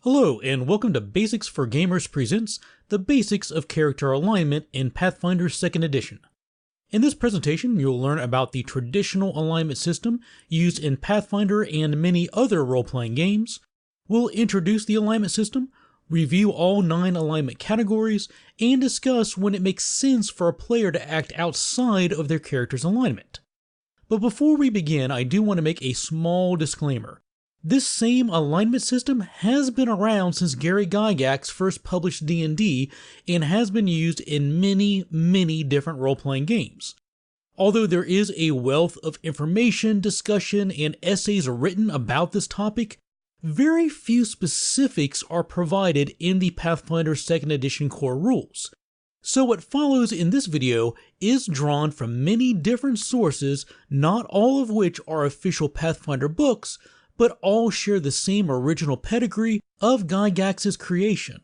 Hello, and welcome to Basics for Gamers presents the basics of character alignment in Pathfinder 2nd Edition. In this presentation, you'll learn about the traditional alignment system used in Pathfinder and many other role-playing games. We'll introduce the alignment system, review all 9 alignment categories, and discuss when it makes sense for a player to act outside of their character's alignment. But before we begin, I do want to make a small disclaimer. This same alignment system has been around since Gary Gygax first published D&D and has been used in many different role-playing games. Although there is a wealth of information, discussion, and essays written about this topic, very few specifics are provided in the Pathfinder 2nd Edition core rules. So what follows in this video is drawn from many different sources, not all of which are official Pathfinder books, but all share the same original pedigree of Gygax's creation.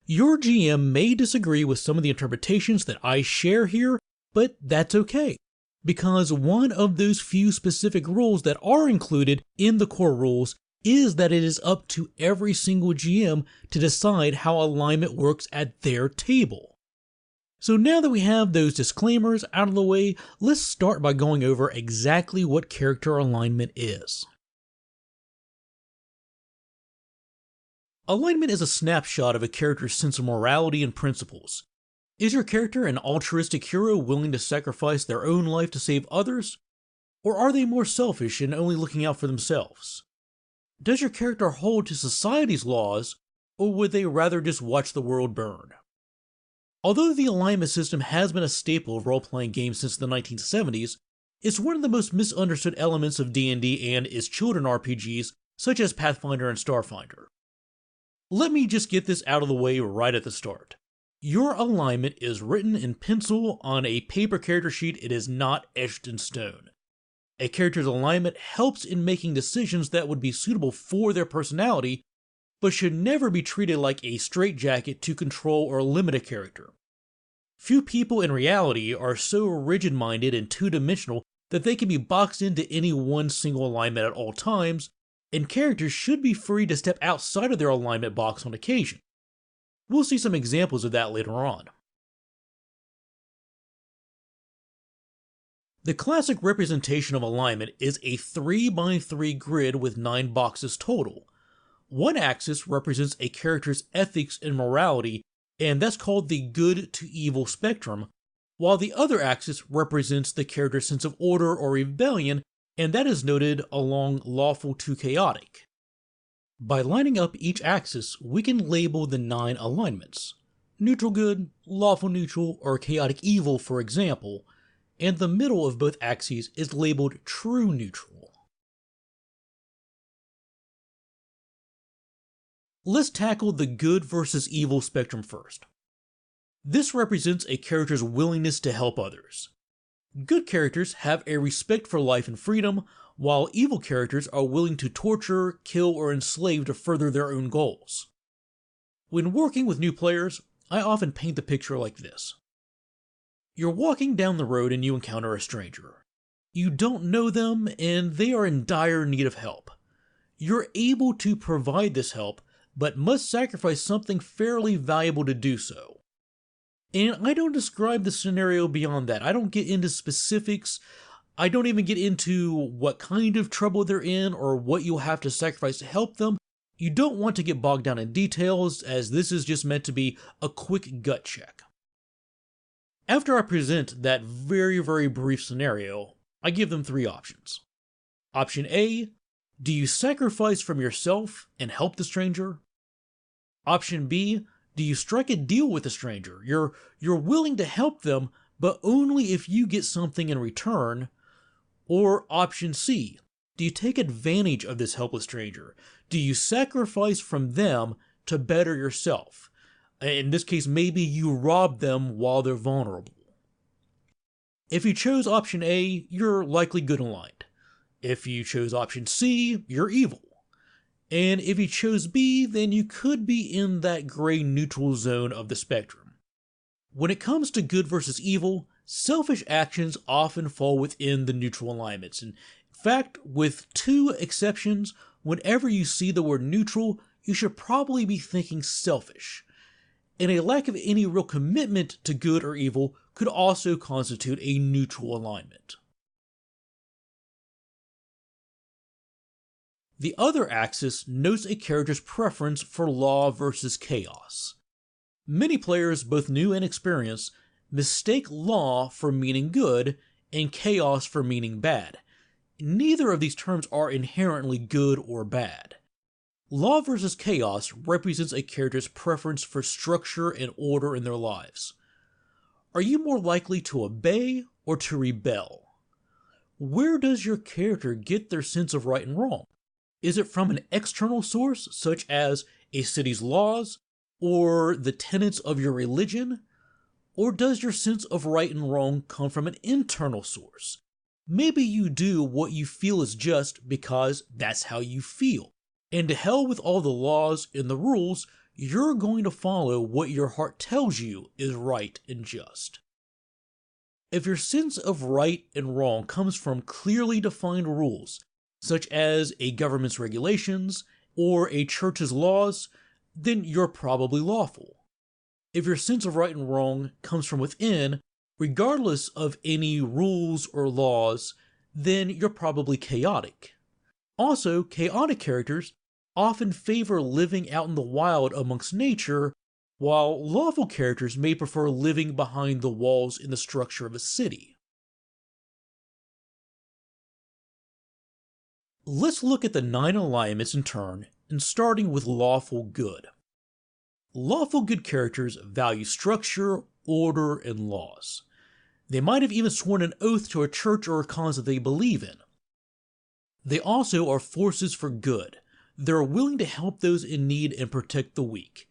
Your GM may disagree with some of the interpretations that I share here, but that's okay, because one of those few specific rules that are included in the core rules is that it is up to every single GM to decide how alignment works at their table. So now that we have those disclaimers out of the way, let's start by going over exactly what character alignment is. Alignment is a snapshot of a character's sense of morality and principles. Is your character an altruistic hero willing to sacrifice their own life to save others? Or are they more selfish and only looking out for themselves? Does your character hold to society's laws, or would they rather just watch the world burn? Although the alignment system has been a staple of role-playing games since the 1970s, it's one of the most misunderstood elements of D&D and its children RPGs such as Pathfinder and Starfinder. Let me just get this out of the way right at the start. Your alignment is written in pencil on a paper character sheet. It is not etched in stone. A character's alignment helps in making decisions that would be suitable for their personality, but should never be treated like a straitjacket to control or limit a character. Few people in reality are so rigid-minded and two-dimensional that they can be boxed into any one single alignment at all times, and characters should be free to step outside of their alignment box on occasion. We'll see some examples of that later on. The classic representation of alignment is a 3x3 grid with 9 boxes total. One axis represents a character's ethics and morality, and that's called the good to evil spectrum, while the other axis represents the character's sense of order or rebellion, and that is noted along lawful to chaotic. By lining up each axis, we can label the 9 alignments: neutral good, lawful neutral, or chaotic evil, for example, and the middle of both axes is labeled true neutral. Let's tackle the good versus evil spectrum first. This represents a character's willingness to help others. Good characters have a respect for life and freedom, while evil characters are willing to torture, kill, or enslave to further their own goals. When working with new players, I often paint the picture like this. You're walking down the road and you encounter a stranger. You don't know them and they are in dire need of help. You're able to provide this help, but must sacrifice something fairly valuable to do so. And I don't describe the scenario beyond that. I don't get into specifics. I don't even get into what kind of trouble they're in or what you'll have to sacrifice to help them. You don't want to get bogged down in details, as this is just meant to be a quick gut check. After I present that very brief scenario, I give them 3 options. Option A, do you sacrifice from yourself and help the stranger? Option B, do you strike a deal with the stranger? You're willing to help them, but only if you get something in return. Or option C, do you take advantage of this helpless stranger? Do you sacrifice from them to better yourself? In this case, maybe you rob them while they're vulnerable. If you chose option A, you're likely good aligned. If you chose option C, you're evil. And if you chose B, then you could be in that gray neutral zone of the spectrum. When it comes to good versus evil, selfish actions often fall within the neutral alignments. In fact, with 2 exceptions, whenever you see the word neutral, you should probably be thinking selfish, and a lack of any real commitment to good or evil could also constitute a neutral alignment. The other axis notes a character's preference for law versus chaos. Many players, both new and experienced, mistake law for meaning good and chaos for meaning bad. Neither of these terms are inherently good or bad. Law versus chaos represents a character's preference for structure and order in their lives. Are you more likely to obey or to rebel? Where does your character get their sense of right and wrong? Is it from an external source, such as a city's laws or the tenets of your religion? Or does your sense of right and wrong come from an internal source? Maybe you do what you feel is just because that's how you feel. And to hell with all the laws and the rules, you're going to follow what your heart tells you is right and just. If your sense of right and wrong comes from clearly defined rules, such as a government's regulations or a church's laws, then you're probably lawful. If your sense of right and wrong comes from within, regardless of any rules or laws, then you're probably chaotic. Also, chaotic characters often favor living out in the wild amongst nature, while lawful characters may prefer living behind the walls in the structure of a city. Let's look at the 9 alignments in turn, and starting with Lawful Good. Lawful Good characters value structure, order, and laws. They might have even sworn an oath to a church or a cause that they believe in. They also are forces for good. They're willing to help those in need and protect the weak.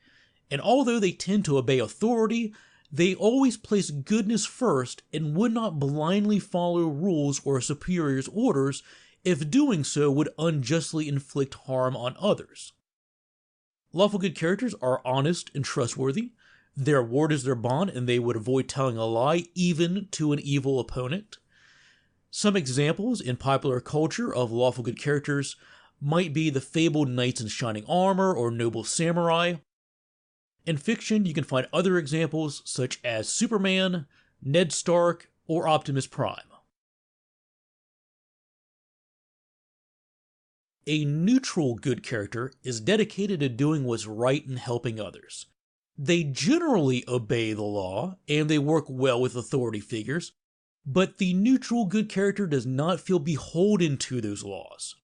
And although they tend to obey authority, they always place goodness first and would not blindly follow rules or a superior's orders if doing so would unjustly inflict harm on others. Lawful Good characters are honest and trustworthy. Their word is their bond, and they would avoid telling a lie even to an evil opponent. Some examples in popular culture of Lawful Good characters might be the fabled knights in shining armor or noble samurai. In fiction, you can find other examples such as Superman, Ned Stark, or Optimus Prime. A neutral good character is dedicated to doing what's right and helping others. They generally obey the law, and they work well with authority figures, but the neutral good character does not feel beholden to those laws.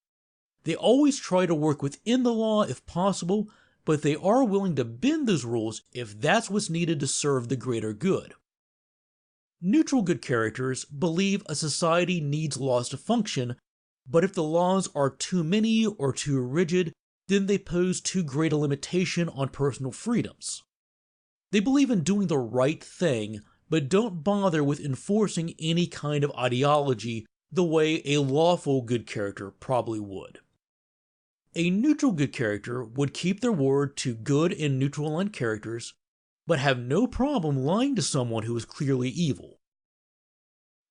They always try to work within the law if possible, but they are willing to bend those rules if that's what's needed to serve the greater good. Neutral good characters believe a society needs laws to function, but if the laws are too many or too rigid, then they pose too great a limitation on personal freedoms. They believe in doing the right thing, but don't bother with enforcing any kind of ideology the way a lawful good character probably would. A neutral good character would keep their word to good and neutral aligned characters, but have no problem lying to someone who is clearly evil.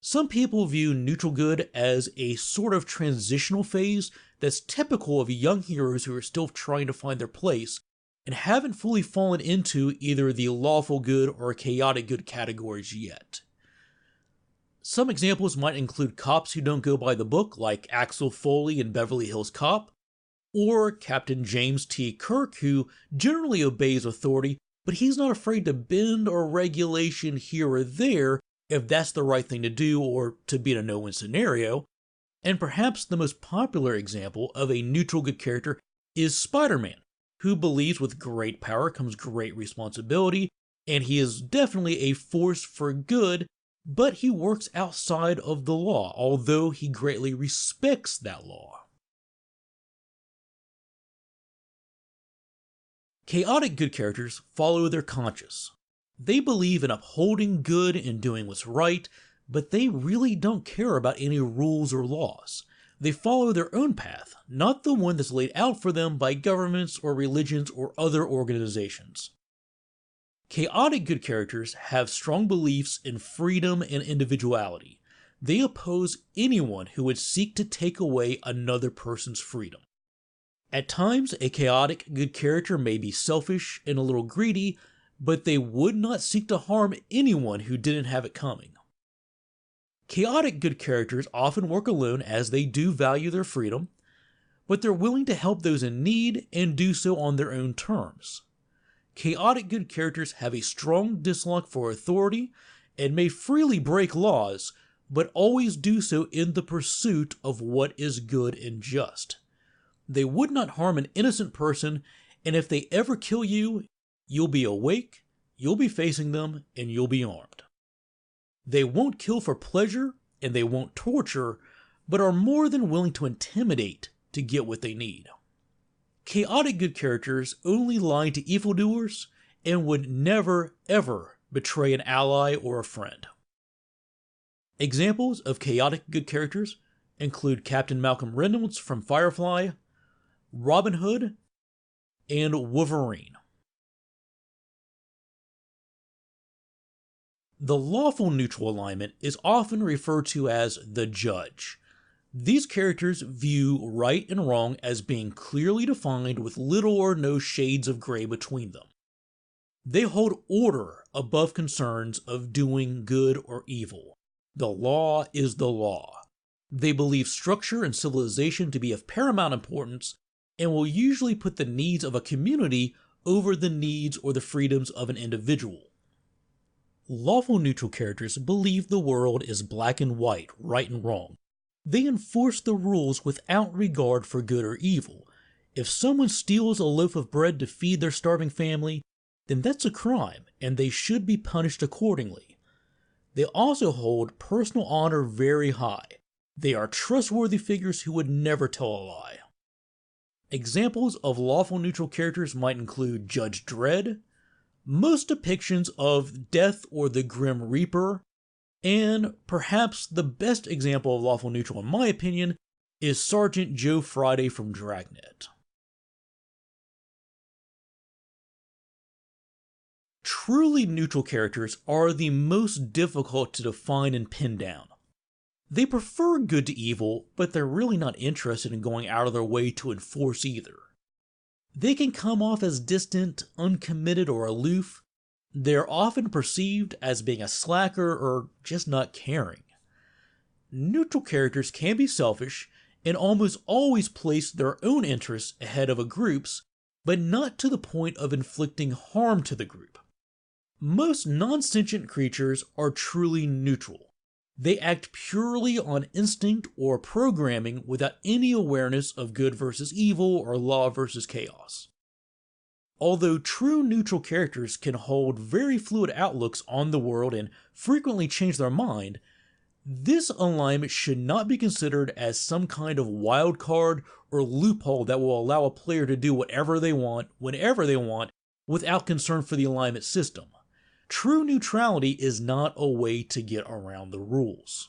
Some people view neutral good as a sort of transitional phase that's typical of young heroes who are still trying to find their place and haven't fully fallen into either the lawful good or chaotic good categories yet. Some examples might include cops who don't go by the book, like Axel Foley in Beverly Hills Cop, or Captain James T. Kirk, who generally obeys authority, but he's not afraid to bend a regulation here or there if that's the right thing to do or to be in a no-win scenario. And perhaps the most popular example of a neutral good character is Spider-Man, who believes with great power comes great responsibility, and he is definitely a force for good, but he works outside of the law, although he greatly respects that law. Chaotic good characters follow their conscience. They believe in upholding good and doing what's right, but they really don't care about any rules or laws. They follow their own path, not the one that's laid out for them by governments or religions or other organizations. Chaotic good characters have strong beliefs in freedom and individuality. They oppose anyone who would seek to take away another person's freedom. At times, a chaotic good character may be selfish and a little greedy, but they would not seek to harm anyone who didn't have it coming. Chaotic good characters often work alone as they do value their freedom, but they're willing to help those in need and do so on their own terms. Chaotic good characters have a strong dislike for authority and may freely break laws, but always do so in the pursuit of what is good and just. They would not harm an innocent person, and if they ever kill you, you'll be awake, you'll be facing them, and you'll be armed. They won't kill for pleasure, and they won't torture, but are more than willing to intimidate to get what they need. Chaotic good characters only lie to evildoers and would never, ever betray an ally or a friend. Examples of chaotic good characters include Captain Malcolm Reynolds from Firefly, Robin Hood, and Wolverine. The lawful neutral alignment is often referred to as the judge. These characters view right and wrong as being clearly defined with little or no shades of gray between them. They hold order above concerns of doing good or evil. The law is the law. They believe structure and civilization to be of paramount importance and will usually put the needs of a community over the needs or the freedoms of an individual. Lawful neutral characters believe the world is black and white, right and wrong. They enforce the rules without regard for good or evil. If someone steals a loaf of bread to feed their starving family, then that's a crime, and they should be punished accordingly. They also hold personal honor very high. They are trustworthy figures who would never tell a lie. Examples of lawful neutral characters might include Judge Dredd, most depictions of Death or the Grim Reaper, and perhaps the best example of lawful neutral in my opinion is Sergeant Joe Friday from Dragnet. Truly neutral characters are the most difficult to define and pin down. They prefer good to evil, but they're really not interested in going out of their way to enforce either. They can come off as distant, uncommitted, or aloof. They're often perceived as being a slacker or just not caring. Neutral characters can be selfish and almost always place their own interests ahead of a group's, but not to the point of inflicting harm to the group. Most non-sentient creatures are truly neutral. They act purely on instinct or programming without any awareness of good versus evil or law versus chaos. Although true neutral characters can hold very fluid outlooks on the world and frequently change their mind, this alignment should not be considered as some kind of wild card or loophole that will allow a player to do whatever they want, whenever they want, without concern for the alignment system. True neutrality is not a way to get around the rules.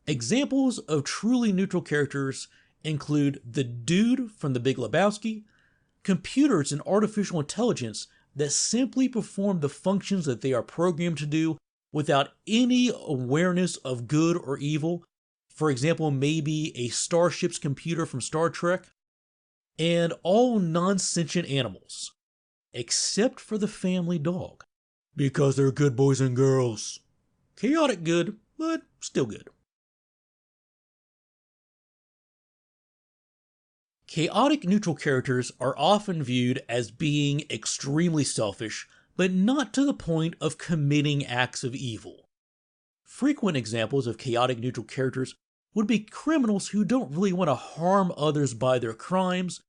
Examples of truly neutral characters include the Dude from The Big Lebowski, computers and artificial intelligence that simply perform the functions that they are programmed to do without any awareness of good or evil. For example, maybe a starship's computer from Star Trek. And all non-sentient animals, except for the family dog, because they're good boys and girls. Chaotic good, but still good. Chaotic neutral characters are often viewed as being extremely selfish, but not to the point of committing acts of evil. Frequent examples of chaotic neutral characters would be criminals who don't really want to harm others by their crimes,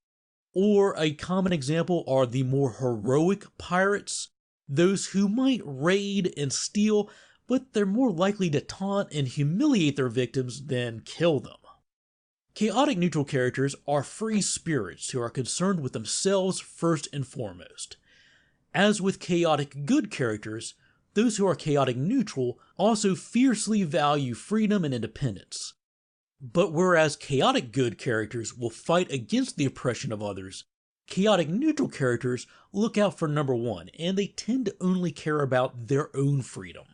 or a common example are the more heroic pirates, those who might raid and steal, but they're more likely to taunt and humiliate their victims than kill them. Chaotic neutral characters are free spirits who are concerned with themselves first and foremost. As with chaotic good characters, those who are chaotic neutral also fiercely value freedom and independence. But whereas chaotic good characters will fight against the oppression of others, chaotic neutral characters look out for number one, and they tend to only care about their own freedom.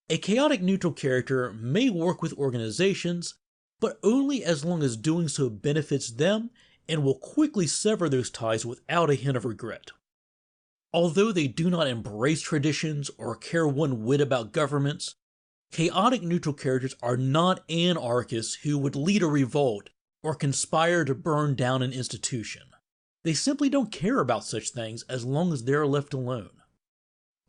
A chaotic neutral character may work with organizations, but only as long as doing so benefits them and will quickly sever those ties without a hint of regret. Although they do not embrace traditions or care one whit about governments, chaotic neutral characters are not anarchists who would lead a revolt or conspire to burn down an institution. They simply don't care about such things as long as they're left alone.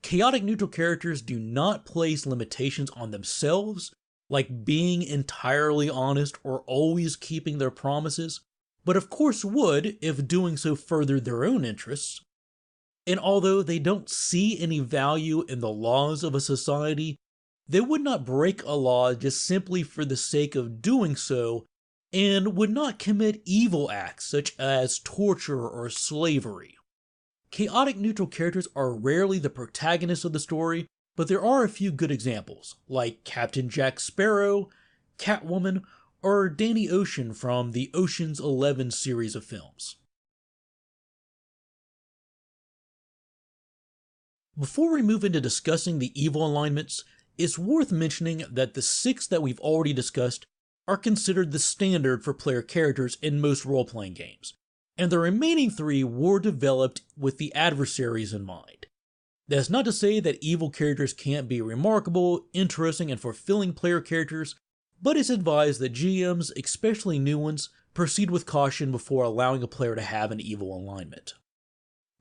Chaotic neutral characters do not place limitations on themselves, like being entirely honest or always keeping their promises, but of course would if doing so furthered their own interests. And although they don't see any value in the laws of a society, they would not break a law just simply for the sake of doing so, and would not commit evil acts such as torture or slavery. Chaotic neutral characters are rarely the protagonists of the story, but there are a few good examples, like Captain Jack Sparrow, Catwoman, or Danny Ocean from the Ocean's 11 series of films. Before we move into discussing the evil alignments, it's worth mentioning that the 6 that we've already discussed are considered the standard for player characters in most role-playing games, and the remaining 3 were developed with the adversaries in mind. That's not to say that evil characters can't be remarkable, interesting, and fulfilling player characters, but it's advised that GMs, especially new ones, proceed with caution before allowing a player to have an evil alignment.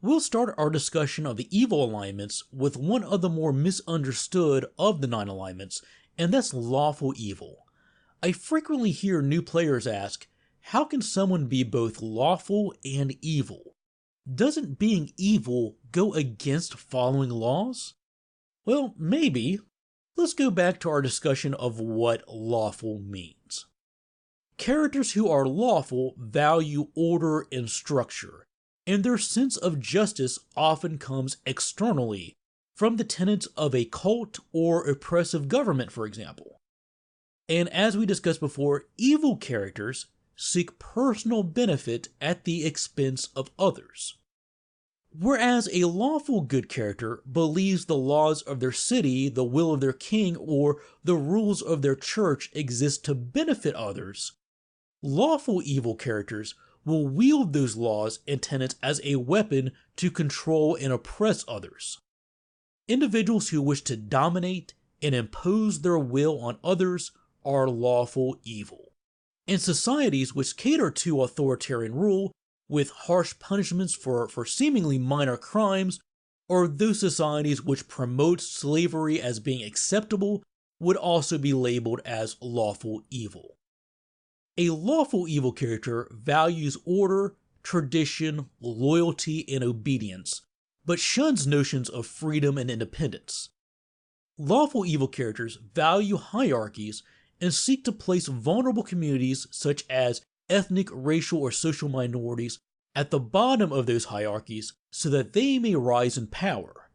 We'll start our discussion of the evil alignments with one of the more misunderstood of the 9 alignments, and that's Lawful Evil. I frequently hear new players ask, how can someone be both lawful and evil? Doesn't being evil go against following laws? Well, maybe. Let's go back to our discussion of what lawful means. Characters who are lawful value order and structure, and their sense of justice often comes externally, from the tenets of a cult or oppressive government, for example. And as we discussed before, evil characters seek personal benefit at the expense of others. Whereas a lawful good character believes the laws of their city, the will of their king, or the rules of their church exist to benefit others, lawful evil characters will wield those laws and tenets as a weapon to control and oppress others. Individuals who wish to dominate and impose their will on others are lawful evil. In societies which cater to authoritarian rule, with harsh punishments for seemingly minor crimes, or those societies which promote slavery as being acceptable, would also be labeled as lawful evil. A lawful evil character values order, tradition, loyalty, and obedience, but shuns notions of freedom and independence. Lawful evil characters value hierarchies and seek to place vulnerable communities such as ethnic, racial, or social minorities at the bottom of those hierarchies so that they may rise in power.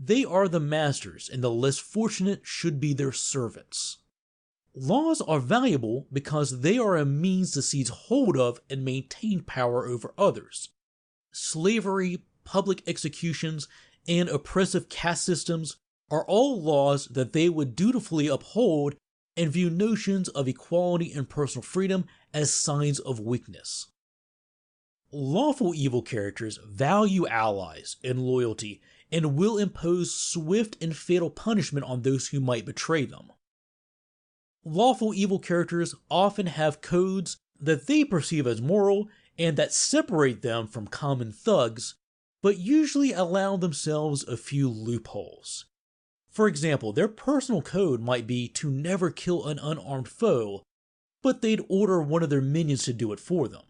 They are the masters, and the less fortunate should be their servants. Laws are valuable because they are a means to seize hold of and maintain power over others. Slavery, public executions, and oppressive caste systems are all laws that they would dutifully uphold and view notions of equality and personal freedom as signs of weakness. Lawful evil characters value allies and loyalty and will impose swift and fatal punishment on those who might betray them. Lawful evil characters often have codes that they perceive as moral and that separate them from common thugs, but usually allow themselves a few loopholes. For example, their personal code might be to never kill an unarmed foe, but they'd order one of their minions to do it for them.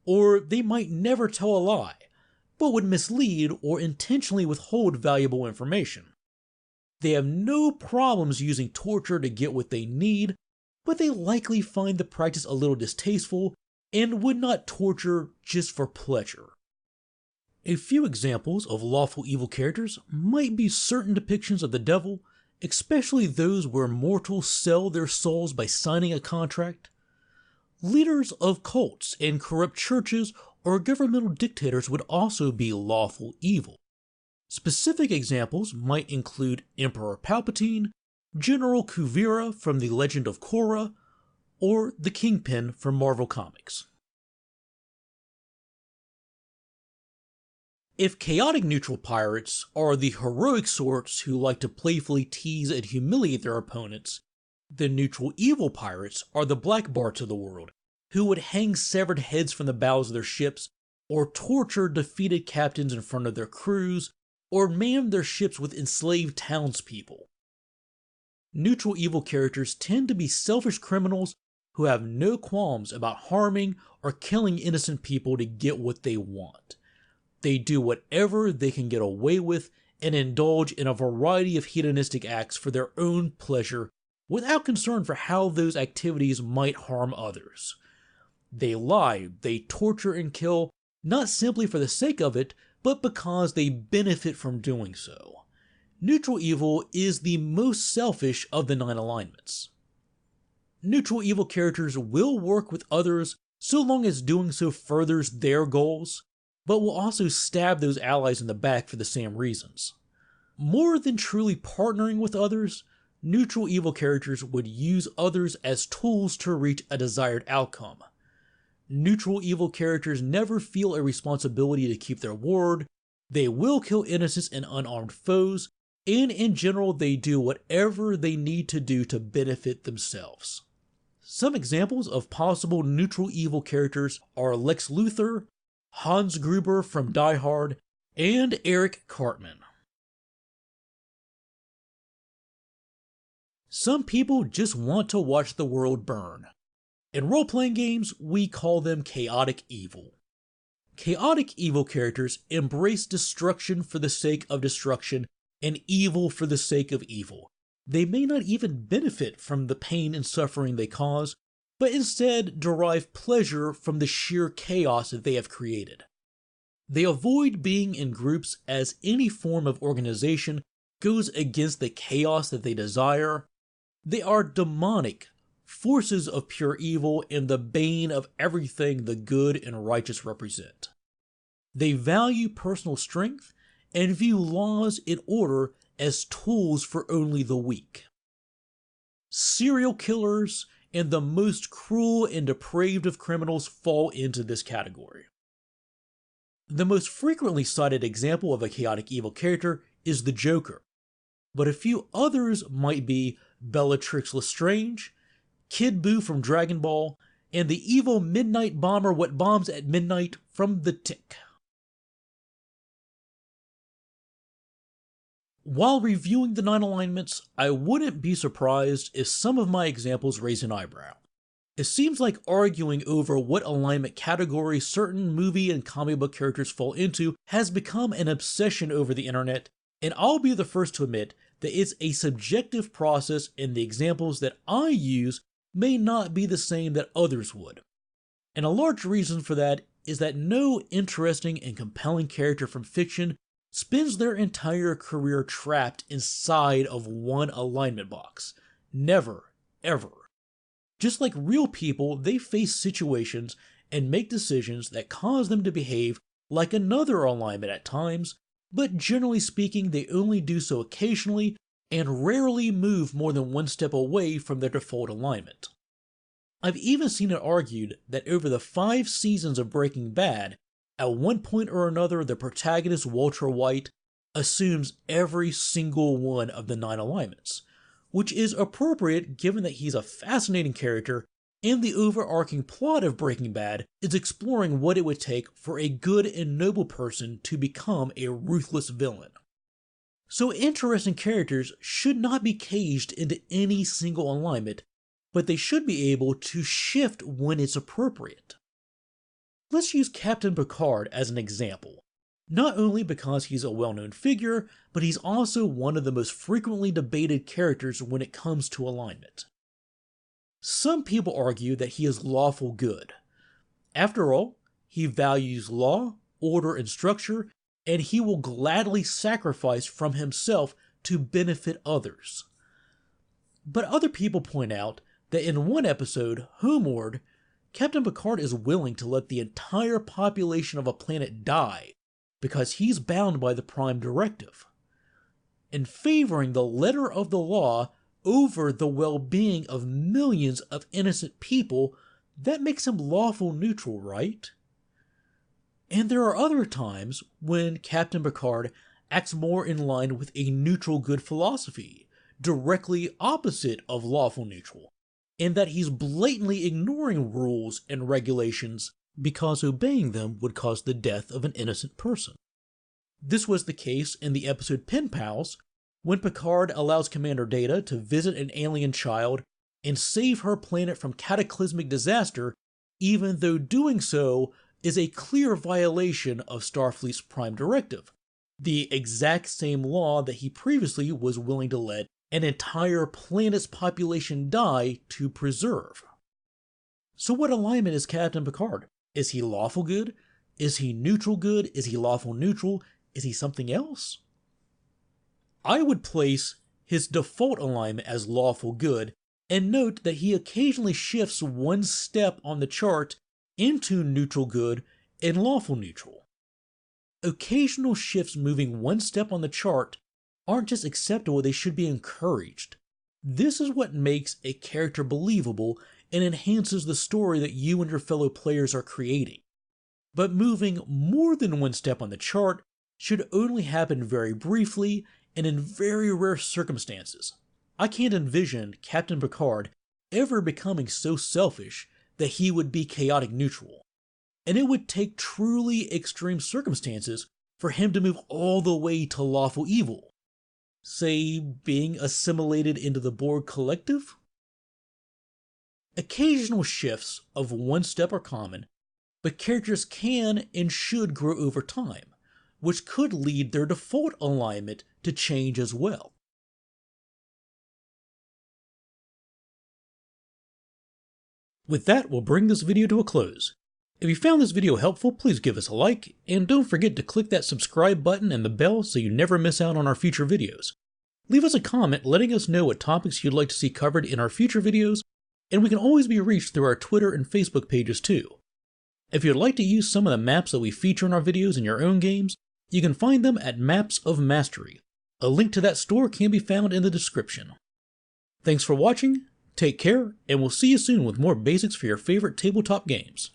Or they might never tell a lie, but would mislead or intentionally withhold valuable information. They have no problems using torture to get what they need, but they likely find the practice a little distasteful and would not torture just for pleasure. A few examples of lawful evil characters might be certain depictions of the devil, especially those where mortals sell their souls by signing a contract. Leaders of cults and corrupt churches or governmental dictators would also be lawful evil. Specific examples might include Emperor Palpatine, General Kuvira from The Legend of Korra, or the Kingpin from Marvel Comics. If chaotic neutral pirates are the heroic sorts who like to playfully tease and humiliate their opponents, then neutral evil pirates are the black barts of the world, who would hang severed heads from the bows of their ships, or torture defeated captains in front of their crews, or man their ships with enslaved townspeople. Neutral evil characters tend to be selfish criminals who have no qualms about harming or killing innocent people to get what they want. They do whatever they can get away with and indulge in a variety of hedonistic acts for their own pleasure without concern for how those activities might harm others. They lie, they torture and kill, not simply for the sake of it, but because they benefit from doing so. Neutral evil is the most selfish of the 9 alignments. Neutral evil characters will work with others so long as doing so furthers their goals, but will also stab those allies in the back for the same reasons. More than truly partnering with others, neutral evil characters would use others as tools to reach a desired outcome. Neutral evil characters never feel a responsibility to keep their word, they will kill innocents and unarmed foes, and in general they do whatever they need to do to benefit themselves. Some examples of possible neutral evil characters are Lex Luthor, Hans Gruber from Die Hard, and Eric Cartman. Some people just want to watch the world burn. In role-playing games, we call them chaotic evil. Chaotic evil characters embrace destruction for the sake of destruction and evil for the sake of evil. They may not even benefit from the pain and suffering they cause, but instead derive pleasure from the sheer chaos that they have created. They avoid being in groups as any form of organization goes against the chaos that they desire. They are demonic, forces of pure evil and the bane of everything the good and righteous represent. They value personal strength and view laws and order as tools for only the weak. Serial killers and the most cruel and depraved of criminals fall into this category. The most frequently cited example of a chaotic evil character is the Joker, but a few others might be Bellatrix Lestrange, Kid Buu from Dragon Ball, and the evil midnight bomber what bombs at midnight from The Tick. While reviewing the 9 alignments, I wouldn't be surprised if some of my examples raise an eyebrow. It seems like arguing over what alignment category certain movie and comic book characters fall into has become an obsession over the internet, and I'll be the first to admit that it's a subjective process and the examples that I use may not be the same that others would. And a large reason for that is that no interesting and compelling character from fiction spends their entire career trapped inside of one alignment box. Never, ever. Just like real people, they face situations and make decisions that cause them to behave like another alignment at times, but generally speaking, they only do so occasionally and rarely move more than one step away from their default alignment. I've even seen it argued that over the 5 seasons of Breaking Bad, at one point or another, the protagonist, Walter White, assumes every single one of the 9 alignments, which is appropriate given that he's a fascinating character and the overarching plot of Breaking Bad is exploring what it would take for a good and noble person to become a ruthless villain. So interesting characters should not be caged into any single alignment, but they should be able to shift when it's appropriate. Let's use Captain Picard as an example, not only because he's a well-known figure, but he's also one of the most frequently debated characters when it comes to alignment. Some people argue that he is lawful good. After all, he values law, order, and structure, and he will gladly sacrifice from himself to benefit others. But other people point out that in one episode, Homeward, Captain Picard is willing to let the entire population of a planet die because he's bound by the Prime Directive. In favoring the letter of the law over the well-being of millions of innocent people, that makes him lawful neutral, right? And there are other times when Captain Picard acts more in line with a neutral good philosophy, directly opposite of lawful neutral, in that he's blatantly ignoring rules and regulations because obeying them would cause the death of an innocent person. This was the case in the episode Pen Pals, when Picard allows Commander Data to visit an alien child and save her planet from cataclysmic disaster, even though doing so is a clear violation of Starfleet's Prime Directive, the exact same law that he previously was willing to let an entire planet's population die to preserve. So what alignment is Captain Picard? Is he lawful good? Is he neutral good? Is he lawful neutral? Is he something else? I would place his default alignment as lawful good, and note that he occasionally shifts one step on the chart into neutral good and lawful neutral. Occasional shifts moving one step on the chart aren't just acceptable, they should be encouraged. This is what makes a character believable and enhances the story that you and your fellow players are creating. But moving more than one step on the chart should only happen very briefly and in very rare circumstances. I can't envision Captain Picard ever becoming so selfish that he would be chaotic neutral, and it would take truly extreme circumstances for him to move all the way to lawful evil. Say, being assimilated into the Borg collective? Occasional shifts of one step are common, but characters can and should grow over time, which could lead their default alignment to change as well. With that, we'll bring this video to a close. If you found this video helpful, please give us a like, and don't forget to click that subscribe button and the bell so you never miss out on our future videos. Leave us a comment letting us know what topics you'd like to see covered in our future videos, and we can always be reached through our Twitter and Facebook pages too. If you'd like to use some of the maps that we feature in our videos in your own games, you can find them at Maps of Mastery. A link to that store can be found in the description. Thanks for watching, take care, and we'll see you soon with more basics for your favorite tabletop games.